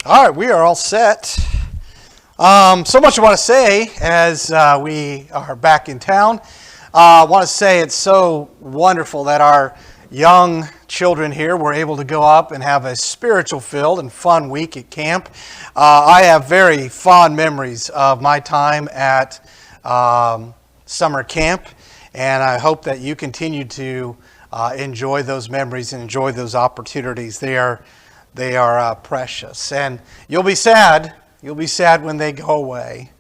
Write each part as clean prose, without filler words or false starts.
All right, we are all set. So much I want to say as we are back in town. I want to say it's so wonderful that our young children here were able to go up and have a spiritual-filled and fun week at camp. I have very fond memories of my time at summer camp, and I hope that you continue to enjoy those memories and enjoy those opportunities. They are precious, and you'll be sad. You'll be sad when they go away.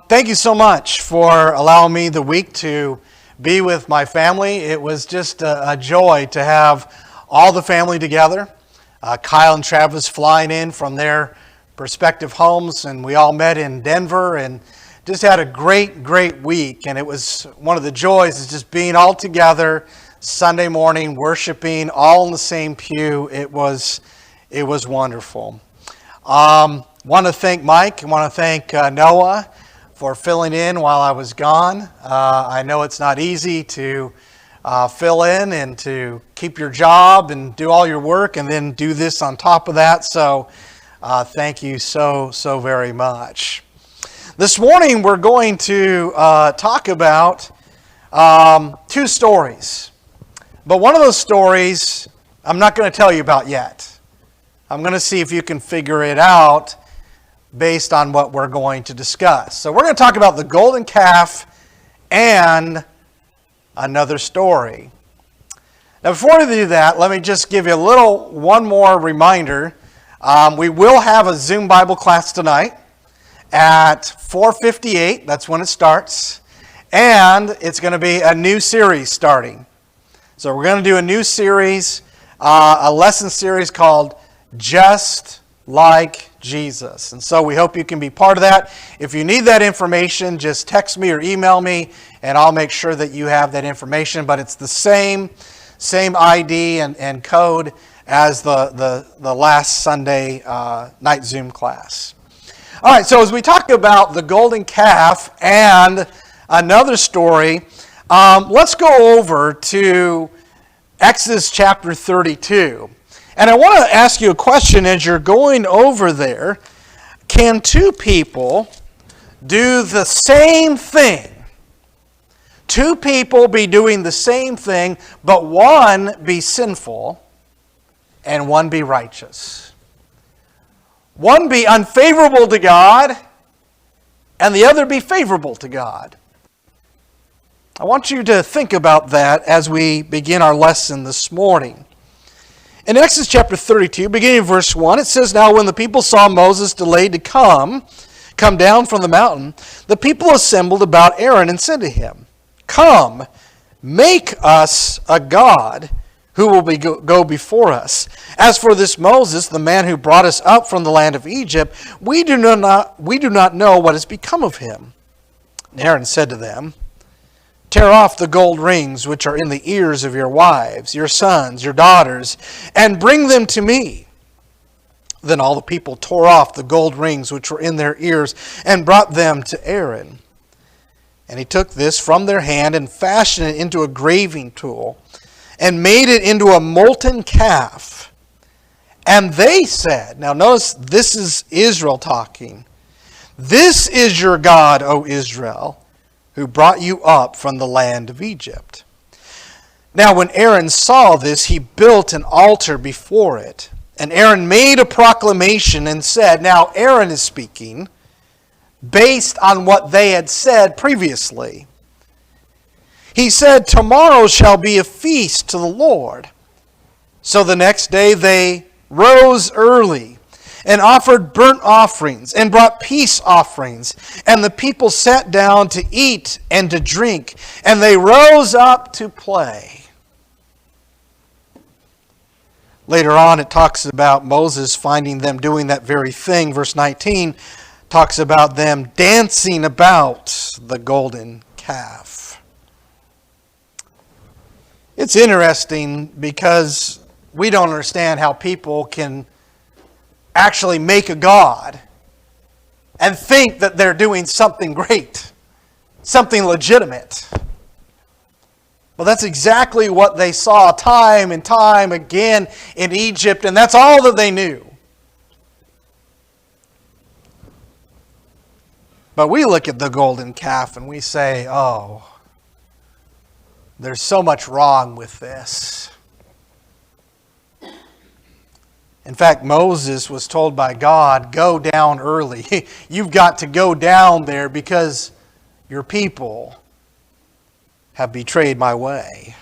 Thank you so much for allowing me the week to be with my family. It was just a joy to have all the family together. Kyle and Travis flying in from their respective homes, and we all met in Denver and just had a great week. And it was one of the joys is just being all together Sunday morning, worshiping, all in the same pew. It was wonderful. Want to thank Mike. I want to thank Noah for filling in while I was gone. I know it's not easy to fill in and to keep your job and do all your work and then do this on top of that. So thank you so very much. This morning we're going to talk about two stories. But one of those stories I'm not going to tell you about yet. I'm going to see if you can figure it out based on what we're going to discuss. So we're going to talk about the golden calf and another story. Now before we do that, let me just give you one more reminder. We will have a Zoom Bible class tonight at 4:58. That's when it starts. And it's going to be a new series starting. So we're going to do a new series, a lesson series called Just Like Jesus. And so we hope you can be part of that. If you need that information, just text me or email me, and I'll make sure that you have that information. But it's the same ID and code as the last Sunday night Zoom class. All right, so as we talk about the golden calf and another story, let's go over to Exodus chapter 32. And I want to ask you a question as you're going over there. Can two people do the same thing? Two people be doing the same thing, but one be sinful and one be righteous. One be unfavorable to God and the other be favorable to God. I want you to think about that as we begin our lesson this morning. In Exodus chapter 32, beginning in verse 1, it says, "Now when the people saw Moses delayed to come down from the mountain, the people assembled about Aaron and said to him, 'Come, make us a god who will go before us. As for this Moses, the man who brought us up from the land of Egypt, we do not know what has become of him.' And Aaron said to them, 'Tear off the gold rings which are in the ears of your wives, your sons, your daughters, and bring them to me.' Then all the people tore off the gold rings which were in their ears and brought them to Aaron. And he took this from their hand and fashioned it into a graving tool and made it into a molten calf. And they said,'" now notice this is Israel talking, "'This is your God, O Israel, who brought you up from the land of Egypt.' Now when Aaron saw this, he built an altar before it. And Aaron made a proclamation and said," now Aaron is speaking based on what they had said previously. He said, "Tomorrow shall be a feast to the Lord." So the next day they rose early and offered burnt offerings, and brought peace offerings. And the people sat down to eat and to drink, and they rose up to play. Later on, it talks about Moses finding them doing that very thing. Verse 19 talks about them dancing about the golden calf. It's interesting because we don't understand how people can actually make a god and think that they're doing something great, something legitimate. Well, that's exactly what they saw time and time again in Egypt, and that's all that they knew. But we look at the golden calf and we say, oh, there's so much wrong with this. In fact, Moses was told by God, go down early. You've got to go down there because your people have betrayed my way.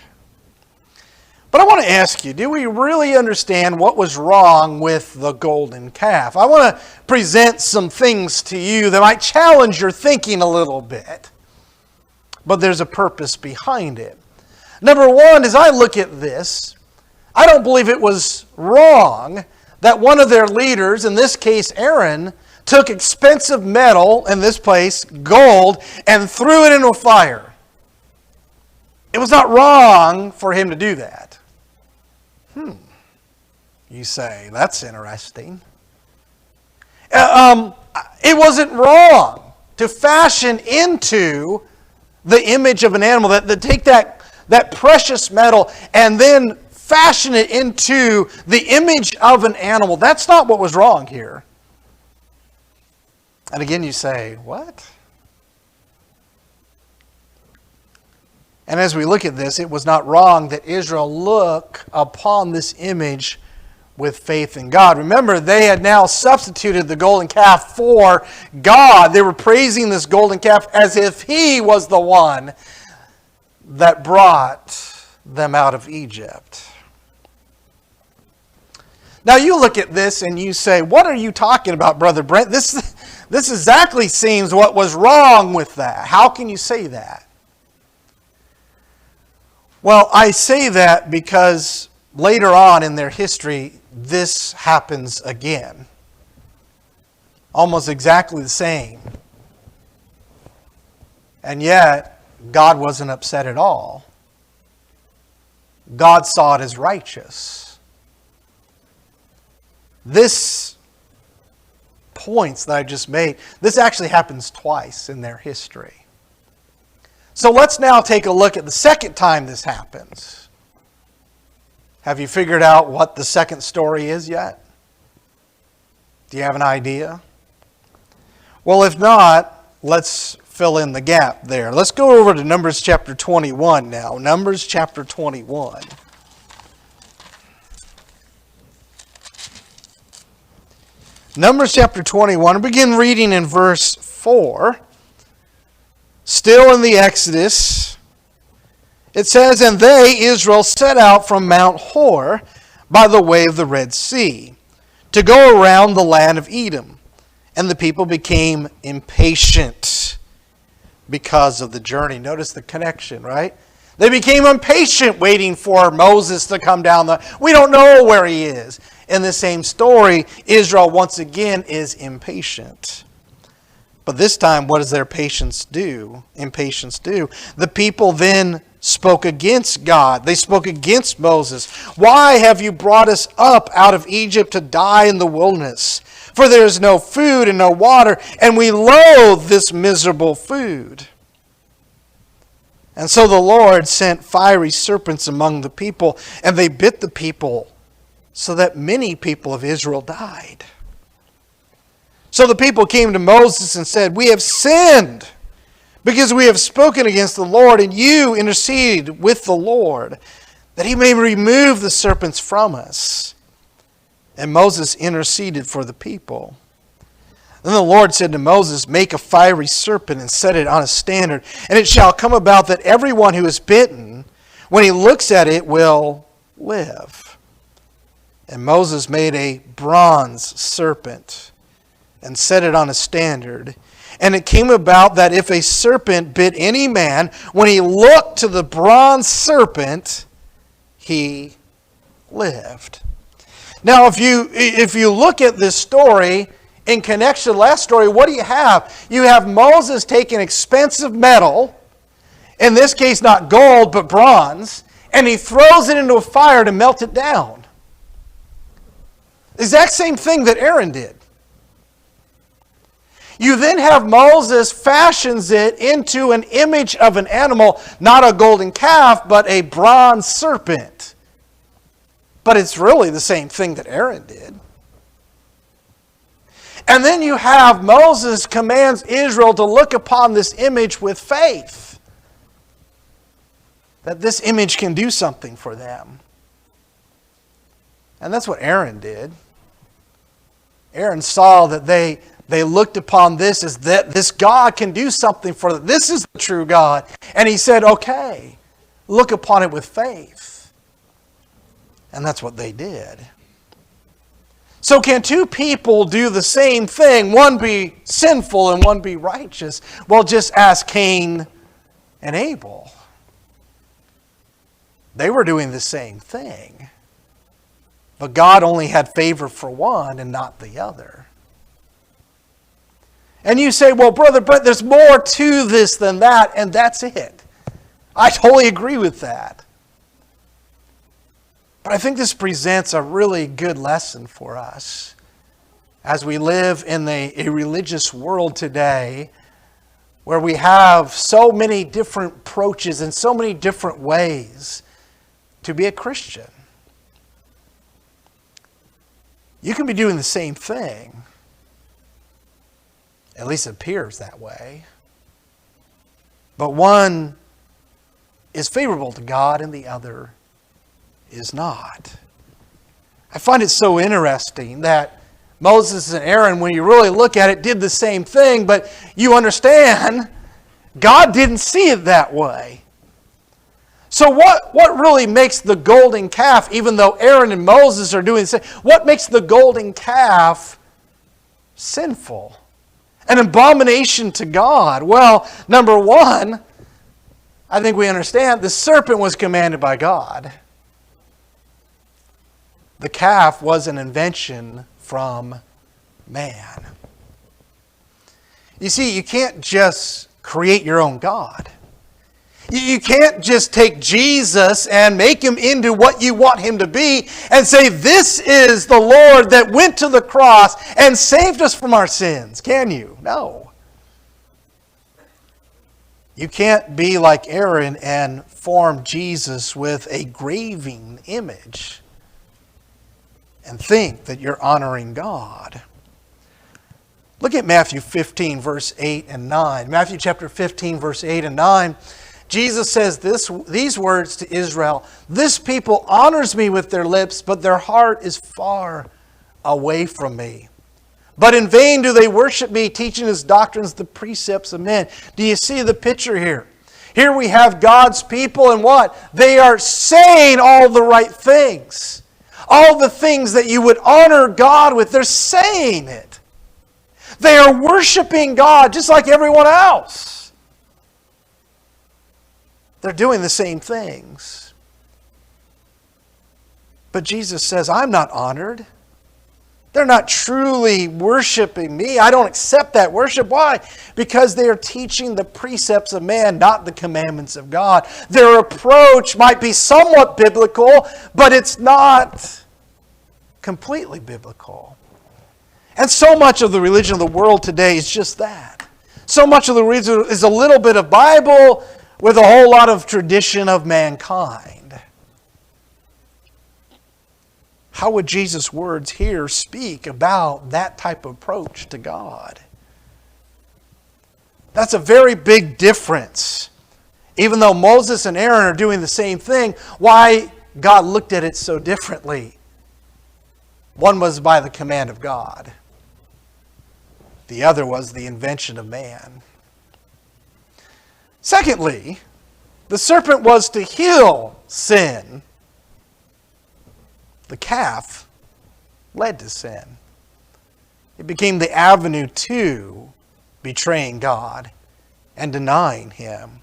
But I want to ask you, do we really understand what was wrong with the golden calf? I want to present some things to you that might challenge your thinking a little bit. But there's a purpose behind it. Number one, as I look at this, I don't believe it was wrong that one of their leaders, in this case Aaron, took expensive metal, in this place gold, and threw it into a fire. It was not wrong for him to do that. You say, that's interesting. It wasn't wrong to fashion into the image of an animal, that take that precious metal and then fashion it into the image of an animal. That's not what was wrong here. And again you say, what? And as we look at this, it was not wrong that Israel look upon this image with faith in God. Remember, they had now substituted the golden calf for God. They were praising this golden calf as if he was the one that brought them out of Egypt. Now you look at this and you say, what are you talking about, Brother Brent? This exactly seems what was wrong with that. How can you say that? Well, I say that because later on in their history, this happens again. Almost exactly the same. And yet, God wasn't upset at all. God saw it as righteous. This points that I just made, this actually happens twice in their history. So let's now take a look at the second time this happens. Have you figured out what the second story is yet? Do you have an idea? Well, if not, let's fill in the gap there. Let's go over to Numbers chapter 21 now. Numbers chapter 21. Numbers chapter 21, begin reading in verse 4. Still in the Exodus, it says, and they, Israel, set out from Mount Hor by the way of the Red Sea to go around the land of Edom. And the people became impatient because of the journey. Notice the connection, right? They became impatient waiting for Moses to come down. We don't know where he is. In the same story, Israel once again is impatient. But this time, what does their impatience do? The people then spoke against God. They spoke against Moses. Why have you brought us up out of Egypt to die in the wilderness? For there is no food and no water, and we loathe this miserable food. And so the Lord sent fiery serpents among the people, and they bit the people, so that many people of Israel died. So the people came to Moses and said, we have sinned because we have spoken against the Lord, and you intercede with the Lord that he may remove the serpents from us. And Moses interceded for the people. Then the Lord said to Moses, make a fiery serpent and set it on a standard, and it shall come about that everyone who is bitten, when he looks at it, will live. And Moses made a bronze serpent and set it on a standard. And it came about that if a serpent bit any man, when he looked to the bronze serpent, he lived. Now, if you look at this story in connection to the last story, what do you have? You have Moses taking expensive metal, in this case not gold but bronze, and he throws it into a fire to melt it down. The exact same thing that Aaron did. You then have Moses fashions it into an image of an animal, not a golden calf, but a bronze serpent. But it's really the same thing that Aaron did. And then you have Moses commands Israel to look upon this image with faith. That this image can do something for them. And that's what Aaron did. Aaron saw that they looked upon this as that this God can do something for them. This is the true God. And he said, okay, look upon it with faith. And that's what they did. So can two people do the same thing? One be sinful and one be righteous? Well, just ask Cain and Abel. They were doing the same thing. But God only had favor for one and not the other. And you say, well, Brother Brent, there's more to this than that, and that's it. I totally agree with that. But I think this presents a really good lesson for us as we live in a religious world today where we have so many different approaches and so many different ways to be a Christian. You can be doing the same thing. At least it appears that way. But one is favorable to God and the other is not. I find it so interesting that Moses and Aaron, when you really look at it, did the same thing, but you understand God didn't see it that way. So what really makes the golden calf, even though Aaron and Moses are doing the same, what makes the golden calf sinful? An abomination to God? Well, number one, I think we understand the serpent was commanded by God. The calf was an invention from man. You see, you can't just create your own God. You can't just take Jesus and make him into what you want him to be and say, this is the Lord that went to the cross and saved us from our sins. Can you? No. You can't be like Aaron and form Jesus with a graven image and think that you're honoring God. Look at Matthew 15, verse 8 and 9. Matthew chapter 15, verse 8 and 9. Jesus says these words to Israel, this people honors me with their lips, but their heart is far away from me. But in vain do they worship me, teaching as doctrines the precepts of men. Do you see the picture here? Here we have God's people, and what? They are saying all the right things. All the things that you would honor God with, they're saying it. They are worshiping God just like everyone else. They're doing the same things. But Jesus says, I'm not honored. They're not truly worshiping me. I don't accept that worship. Why? Because they are teaching the precepts of man, not the commandments of God. Their approach might be somewhat biblical, but it's not completely biblical. And so much of the religion of the world today is just that. So much of the religion is a little bit of Bible with a whole lot of tradition of mankind. How would Jesus' words here speak about that type of approach to God? That's a very big difference. Even though Moses and Aaron are doing the same thing, why God looked at it so differently? One was by the command of God. The other was the invention of man. Secondly, the serpent was to heal sin. The calf led to sin. It became the avenue to betraying God and denying him.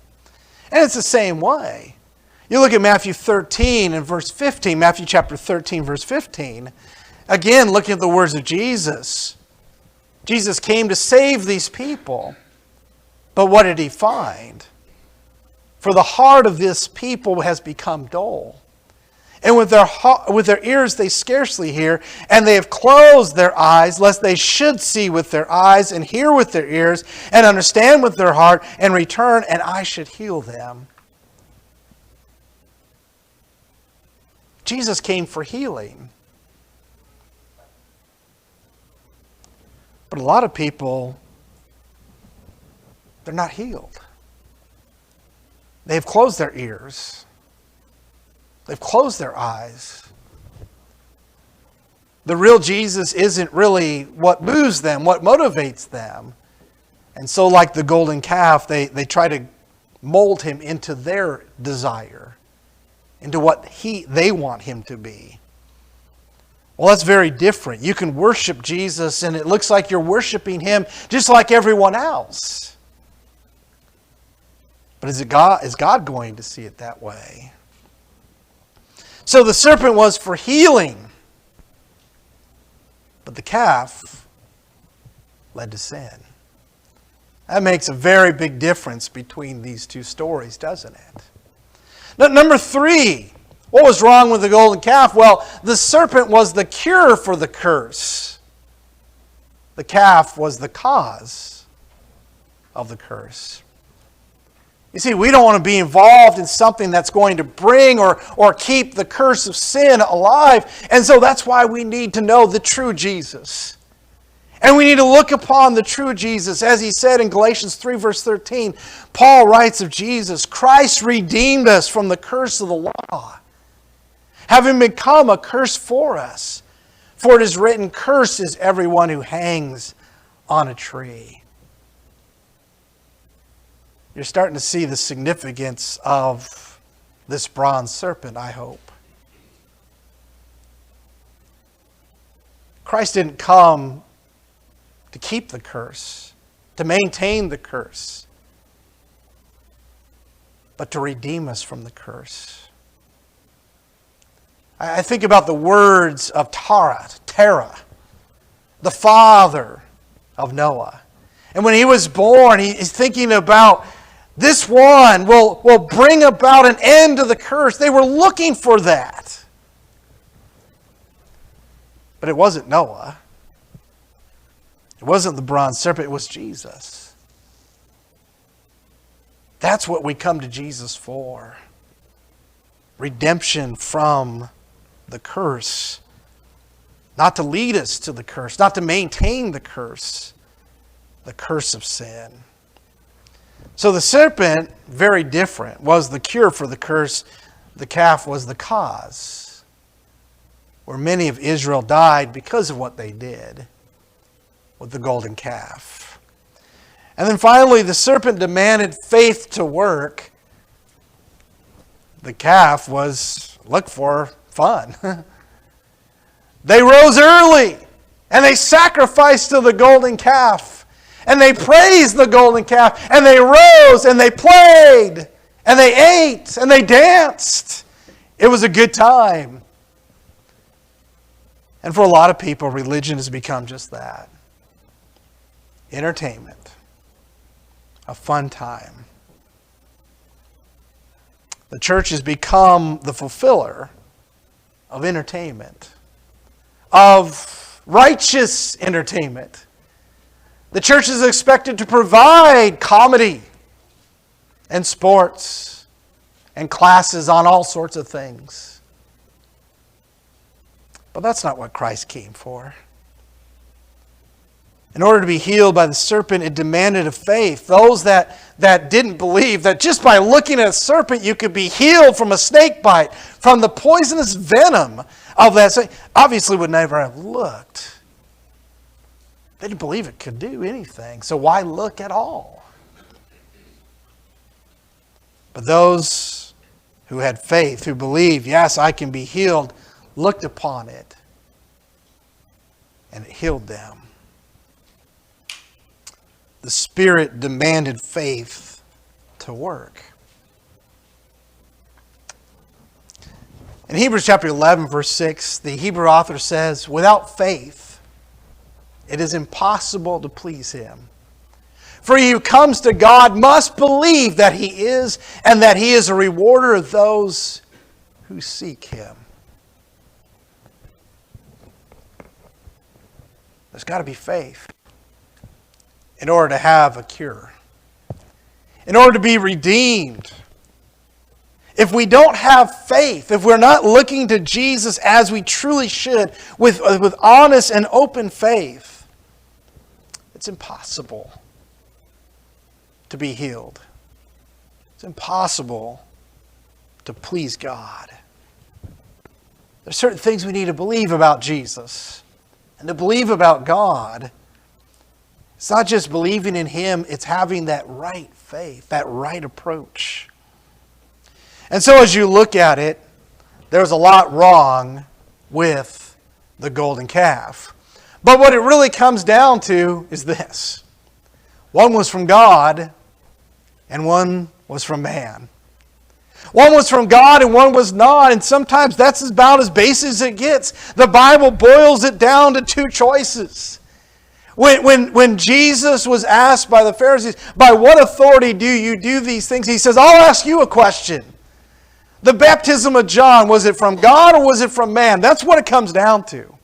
And it's the same way. You look at Matthew 13 and verse 15, Matthew chapter 13, verse 15. Again, looking at the words of Jesus. Jesus came to save these people. But what did he find? For the heart of this people has become dull. And with their ears they scarcely hear, and they have closed their eyes, lest they should see with their eyes, and hear with their ears, and understand with their heart, and return, and I should heal them. Jesus came for healing. But a lot of people, they're not healed. They've closed their ears. They've closed their eyes. The real Jesus isn't really what moves them, what motivates them. And so like the golden calf, they try to mold him into their desire, into what they want him to be. Well, that's very different. You can worship Jesus and it looks like you're worshiping him just like everyone else. But is God going to see it that way? So the serpent was for healing, but the calf led to sin. That makes a very big difference between these two stories, doesn't it? Now, number 3, what was wrong with the golden calf? Well, the serpent was the cure for the curse. The calf was the cause of the curse. You see, we don't want to be involved in something that's going to bring or keep the curse of sin alive. And so that's why we need to know the true Jesus. And we need to look upon the true Jesus. As he said in Galatians 3 verse 13, Paul writes of Jesus, Christ redeemed us from the curse of the law, having become a curse for us. For it is written, cursed is everyone who hangs on a tree. You're starting to see the significance of this bronze serpent, I hope. Christ didn't come to keep the curse, to maintain the curse, but to redeem us from the curse. I think about the words of Terah, the father of Noah. And when he was born, he's thinking about this one will bring about an end to the curse. They were looking for that. But it wasn't Noah. It wasn't the bronze serpent, it was Jesus. That's what we come to Jesus for. Redemption from the curse. Not to lead us to the curse, not to maintain the curse of sin. So the serpent, very different, was the cure for the curse. The calf was the cause, where many of Israel died because of what they did with the golden calf. And then finally, the serpent demanded faith to work. The calf was looked for fun. They rose early and they sacrificed to the golden calf. And they praised the golden calf. And they rose and they played. And they ate and they danced. It was a good time. And for a lot of people, religion has become just that. Entertainment. A fun time. The church has become the fulfiller of entertainment. Of righteous entertainment. The church is expected to provide comedy and sports and classes on all sorts of things. But that's not what Christ came for. In order to be healed by the serpent, it demanded a faith. Those that didn't believe that just by looking at a serpent you could be healed from a snake bite, from the poisonous venom of that snake, obviously would never have looked. They didn't believe it could do anything, so why look at all? But those who had faith, who believed, yes, I can be healed, looked upon it, and it healed them. The Spirit demanded faith to work. In Hebrews chapter 11, verse 6, the Hebrew author says, without faith, it is impossible to please Him. For he who comes to God must believe that He is, and that He is a rewarder of those who seek Him. There's got to be faith in order to have a cure, in order to be redeemed. If we don't have faith, if we're not looking to Jesus as we truly should, with honest and open faith, it's impossible to be healed. It's impossible to please God. There's certain things we need to believe about Jesus and to believe about God. It's not just believing in Him, it's having that right faith, that right approach. And so as you look at it, there's a lot wrong with the golden calf. But what it really comes down to is this. One was from God and one was from man. One was from God and one was not, and sometimes that's about as basic as it gets. The Bible boils it down to two choices. When Jesus was asked by the Pharisees, by what authority do you do these things? He says, I'll ask you a question. The baptism of John, was it from God or was it from man? That's what it comes down to.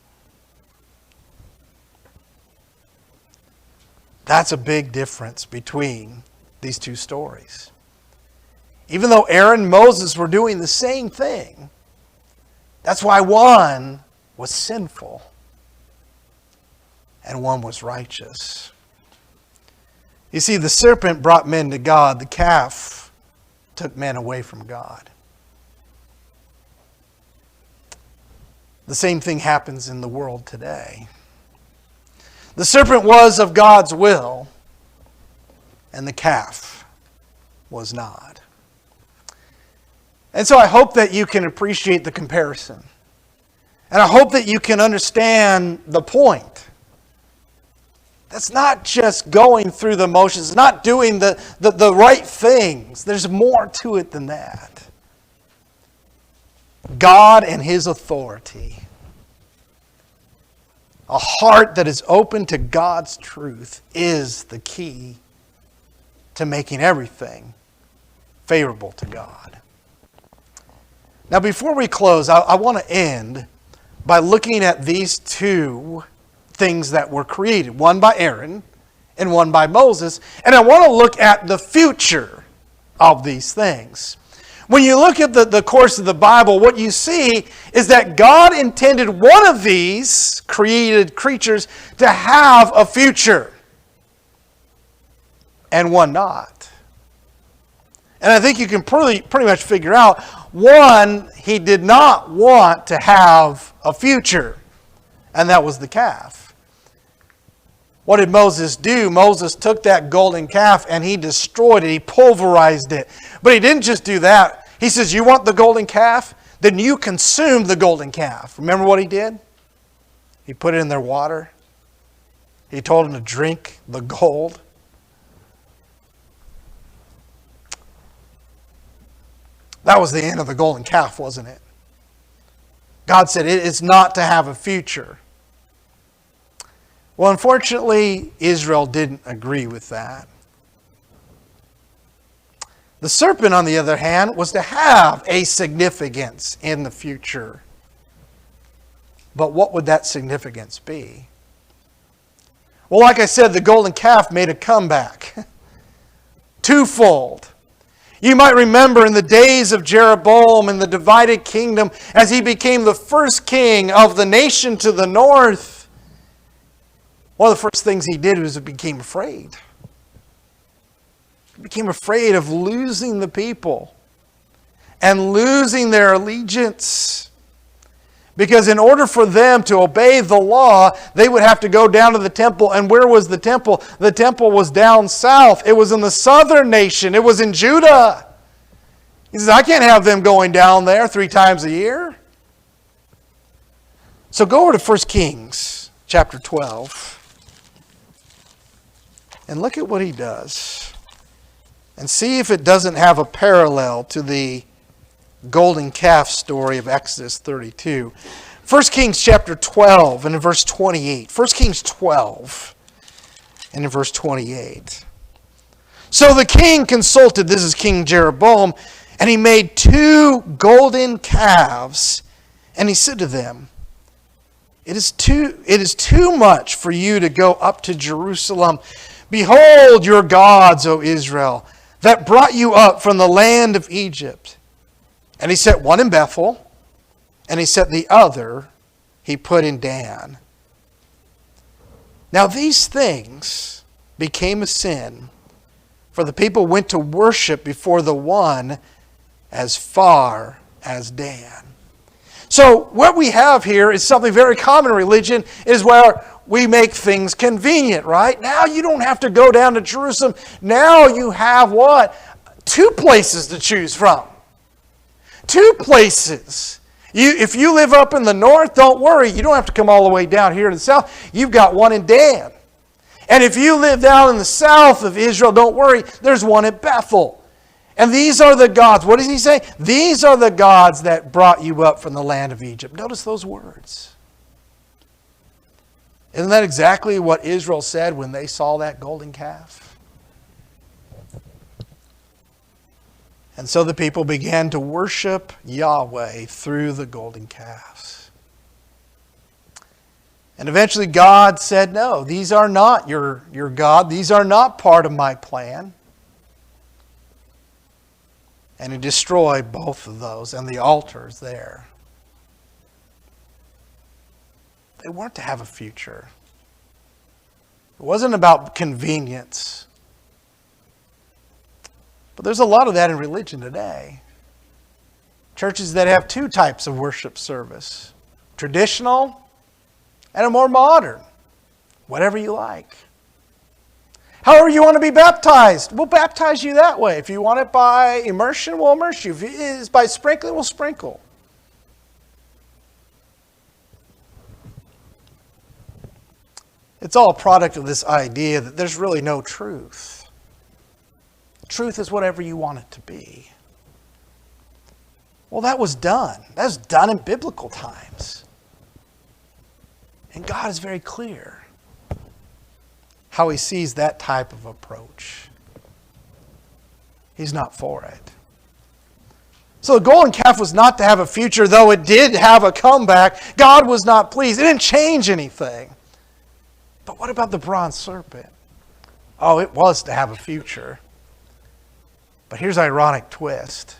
That's a big difference between these two stories. Even though Aaron and Moses were doing the same thing, that's why one was sinful and one was righteous. You see, the serpent brought men to God. The calf took men away from God. The same thing happens in the world today. The serpent was of God's will, and the calf was not. And so I hope that you can appreciate the comparison. And I hope that you can understand the point. That's not just going through the motions. It's not doing the right things. There's more to it than that. God and His authority. A heart that is open to God's truth is the key to making everything favorable to God. Now, before we close, I want to end by looking at these two things that were created. One by Aaron and one by Moses. And I want to look at the future of these things. When you look at the course of the Bible, what you see is that God intended one of these created creatures to have a future and one not. And I think you can pretty much figure out, one, He did not want to have a future, and that was the calf. What did Moses do? Moses took that golden calf and he destroyed it. He pulverized it. But he didn't just do that. He says, you want the golden calf? Then you consume the golden calf. Remember what he did? He put it in their water. He told them to drink the gold. That was the end of the golden calf, wasn't it? God said it is not to have a future. Well, unfortunately, Israel didn't agree with that. The serpent, on the other hand, was to have a significance in the future. But what would that significance be? Well, like I said, the golden calf made a comeback. Twofold. You might remember in the days of Jeroboam and the divided kingdom, as he became the first king of the nation to the north, one of the first things he did was he became afraid. He became afraid of losing the people and losing their allegiance. Because in order for them to obey the law, they would have to go down to the temple. And where was the temple? The temple was down south. It was in the southern nation. It was in Judah. He says, I can't have them going down there 3 times a year. So go over to 1 Kings chapter 12. And look at what he does. And see if it doesn't have a parallel to the golden calf story of Exodus 32. 1 Kings chapter 12 and in verse 28. 1 Kings 12 and in verse 28. So the king consulted, this is King Jeroboam, and he made 2 golden calves, and he said to them, It is too much for you to go up to Jerusalem. Behold your gods, O Israel, that brought you up from the land of Egypt. And he set one in Bethel, and he set the other he put in Dan. Now these things became a sin, for the people went to worship before the one as far as Dan. So what we have here is something very common in religion, is where we make things convenient, right? Now you don't have to go down to Jerusalem. Now you have what? 2 places to choose from. 2 places. If you live up in the north, don't worry. You don't have to come all the way down here to the south. You've got one in Dan. And if you live down in the south of Israel, don't worry. There's one at Bethel. And these are the gods. What does he say? These are the gods that brought you up from the land of Egypt. Notice those words. Isn't that exactly what Israel said when they saw that golden calf? And so the people began to worship Yahweh through the golden calves. And eventually God said, no, these are not your God. These are not part of my plan. And he destroyed both of those and the altars there. They weren't to have a future. It wasn't about convenience. But there's a lot of that in religion today. Churches that have 2 types of worship service. Traditional and a more modern. Whatever you like. However you want to be baptized, we'll baptize you that way. If you want it by immersion, we'll immerse you. If it is by sprinkling, we'll sprinkle. It's all a product of this idea that there's really no truth. Truth is whatever you want it to be. Well, that was done. That was done in biblical times. And God is very clear how he sees that type of approach. He's not for it. So the golden calf was not to have a future, though it did have a comeback. God was not pleased. It didn't change anything. But what about the bronze serpent? Oh, it was to have a future. But here's an ironic twist.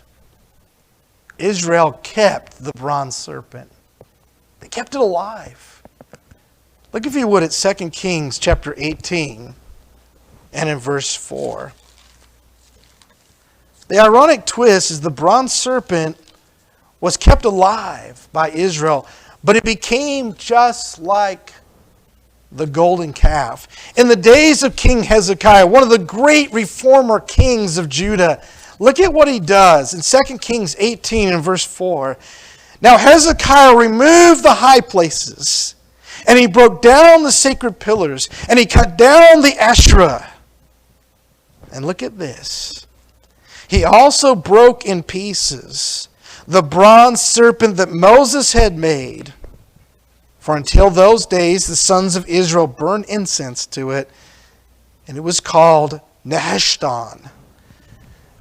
Israel kept the bronze serpent. They kept it alive. Look, if you would, at 2 Kings chapter 18 and in verse 4. The ironic twist is the bronze serpent was kept alive by Israel, but it became just like the golden calf. In the days of King Hezekiah, one of the great reformer kings of Judah, look at what he does in 2 Kings 18 and verse 4. Now Hezekiah removed the high places, and he broke down the sacred pillars, and he cut down the Asherah. And look at this. He also broke in pieces the bronze serpent that Moses had made. For until those days the sons of Israel burned incense to it, and it was called Nehushtan.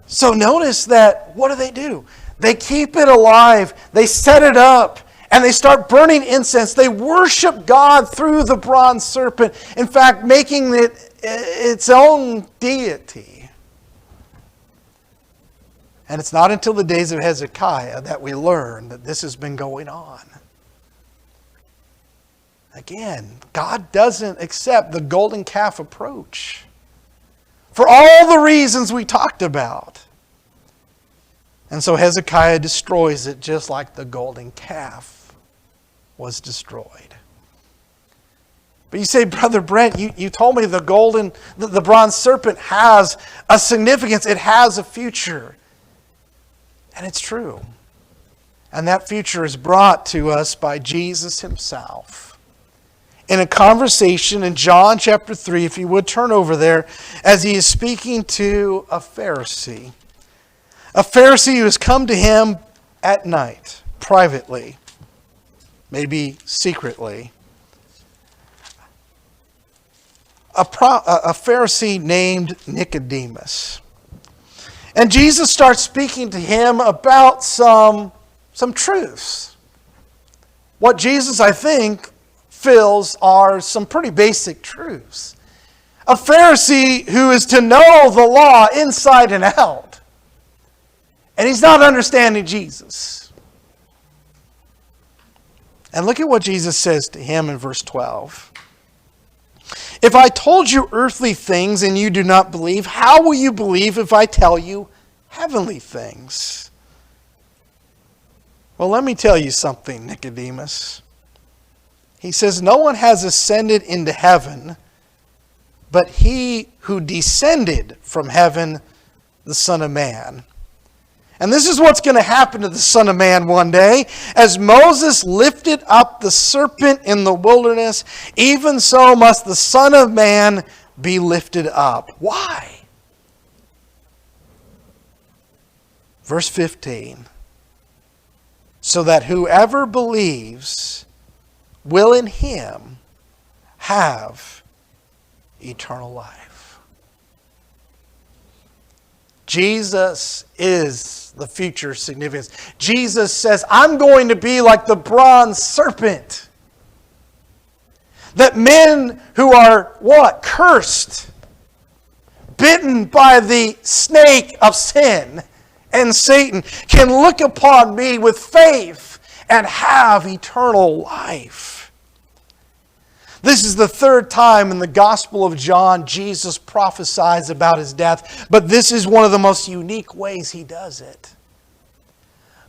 So notice that, what do? They keep it alive. They set it up. And they start burning incense. They worship God through the bronze serpent. In fact, making it its own deity. And it's not until the days of Hezekiah that we learn that this has been going on. Again, God doesn't accept the golden calf approach. For all the reasons we talked about. And so Hezekiah destroys it just like the golden calf was destroyed. But you say, Brother Brent, you told me the bronze serpent has a significance. It has a future. And it's true. And that future is brought to us by Jesus himself. In a conversation in John chapter 3, if you would turn over there, as he is speaking to a Pharisee. A Pharisee who has come to him at night, privately, maybe secretly. A Pharisee named Nicodemus. And Jesus starts speaking to him about some truths. What Jesus, I think, feels are some pretty basic truths. A Pharisee who is to know the law inside and out. And he's not understanding Jesus. And look at what Jesus says to him in verse 12. If I told you earthly things and you do not believe, how will you believe if I tell you heavenly things? Well, let me tell you something, Nicodemus. He says, no one has ascended into heaven, but he who descended from heaven, the Son of Man. And this is what's going to happen to the Son of Man one day. As Moses lifted up the serpent in the wilderness, even so must the Son of Man be lifted up. Why? Verse 15. So that whoever believes will in him have eternal life. Jesus is the future significance. Jesus says, I'm going to be like the bronze serpent. That men who are what? Cursed, bitten by the snake of sin and Satan, can look upon me with faith and have eternal life. This is the third time in the Gospel of John Jesus prophesies about his death, but this is one of the most unique ways he does it.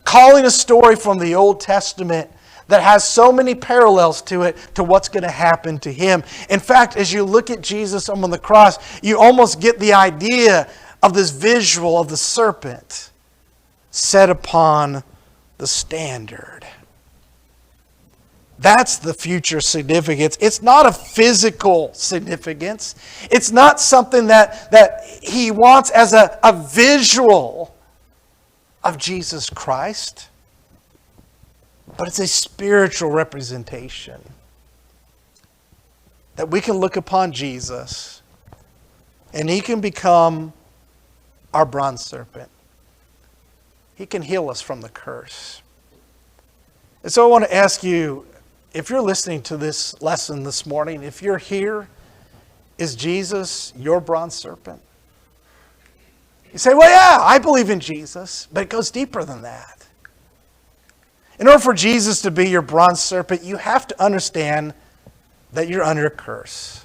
Calling a story from the Old Testament that has so many parallels to it, to what's going to happen to him. In fact, as you look at Jesus on the cross, you almost get the idea of this visual of the serpent set upon the standard. That's the future significance. It's not a physical significance. It's not something that he wants as a visual of Jesus Christ. But it's a spiritual representation. That we can look upon Jesus and he can become our bronze serpent. He can heal us from the curse. And so I want to ask you, if you're listening to this lesson this morning, if you're here, is Jesus your bronze serpent? You say, well, yeah, I believe in Jesus, but it goes deeper than that. In order for Jesus to be your bronze serpent, you have to understand that you're under a curse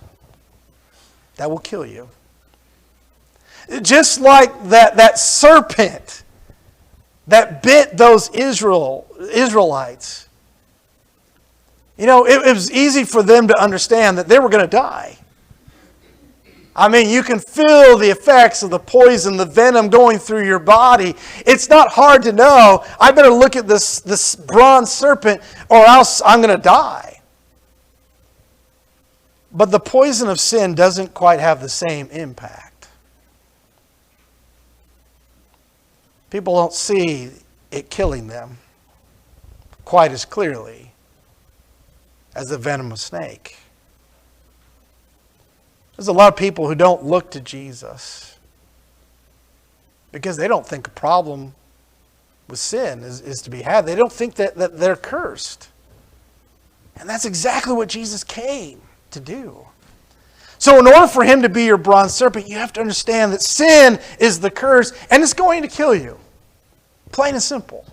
that will kill you. Just like that serpent that bit those Israelites. You know, it was easy for them to understand that they were going to die. I mean, you can feel the effects of the poison, the venom going through your body. It's not hard to know, I better look at this bronze serpent or else I'm going to die. But the poison of sin doesn't quite have the same impact. People don't see it killing them quite as clearly as a venomous snake. There's a lot of people who don't look to Jesus because they don't think a problem with sin is to be had. They don't think that they're cursed. And that's exactly what Jesus came to do. So in order for him to be your bronze serpent, you have to understand that sin is the curse and it's going to kill you. Plain and simple.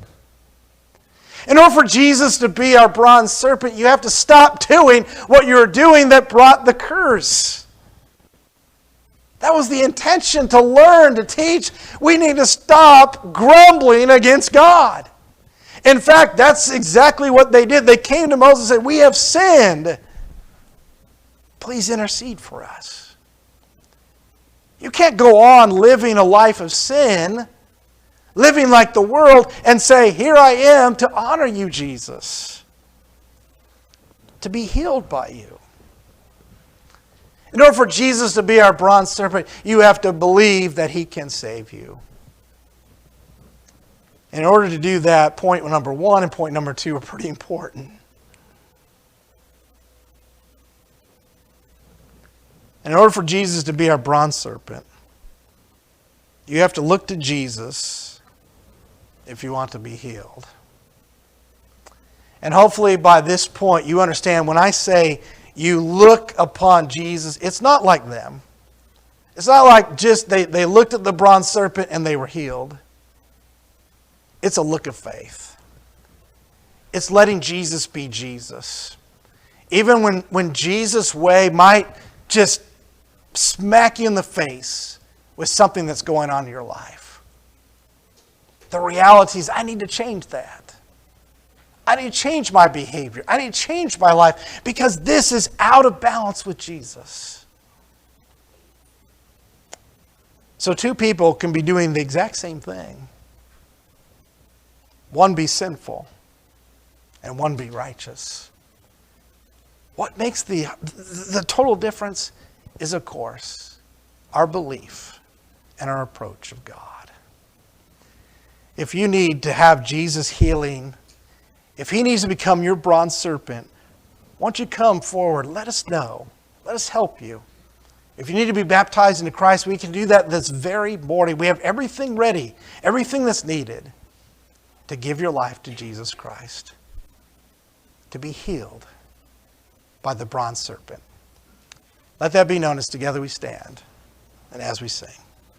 In order for Jesus to be our bronze serpent, you have to stop doing what you're doing that brought the curse. That was the intention, to learn, to teach. We need to stop grumbling against God. In fact, that's exactly what they did. They came to Moses and said, we have sinned. Please intercede for us. You can't go on living a life of sin, living like the world, and say, here I am to honor you, Jesus, to be healed by you. In order for Jesus to be our bronze serpent, you have to believe that he can save you. In order to do that, point number 1 and point number 2 are pretty important. In order for Jesus to be our bronze serpent, you have to look to Jesus if you want to be healed. And hopefully by this point you understand when I say you look upon Jesus, it's not like them. It's not like just they looked at the bronze serpent and they were healed. It's a look of faith. It's letting Jesus be Jesus. Even when Jesus' way might just smack you in the face with something that's going on in your life. The reality is, I need to change that. I need to change my behavior. I need to change my life because this is out of balance with Jesus. So two people can be doing the exact same thing. One be sinful and one be righteous. What makes the total difference is, of course, our belief and our approach of God. If you need to have Jesus healing, if he needs to become your bronze serpent, why don't you come forward? Let us know. Let us help you. If you need to be baptized into Christ, we can do that this very morning. We have everything ready, everything that's needed to give your life to Jesus Christ, to be healed by the bronze serpent. Let that be known as together we stand and as we sing.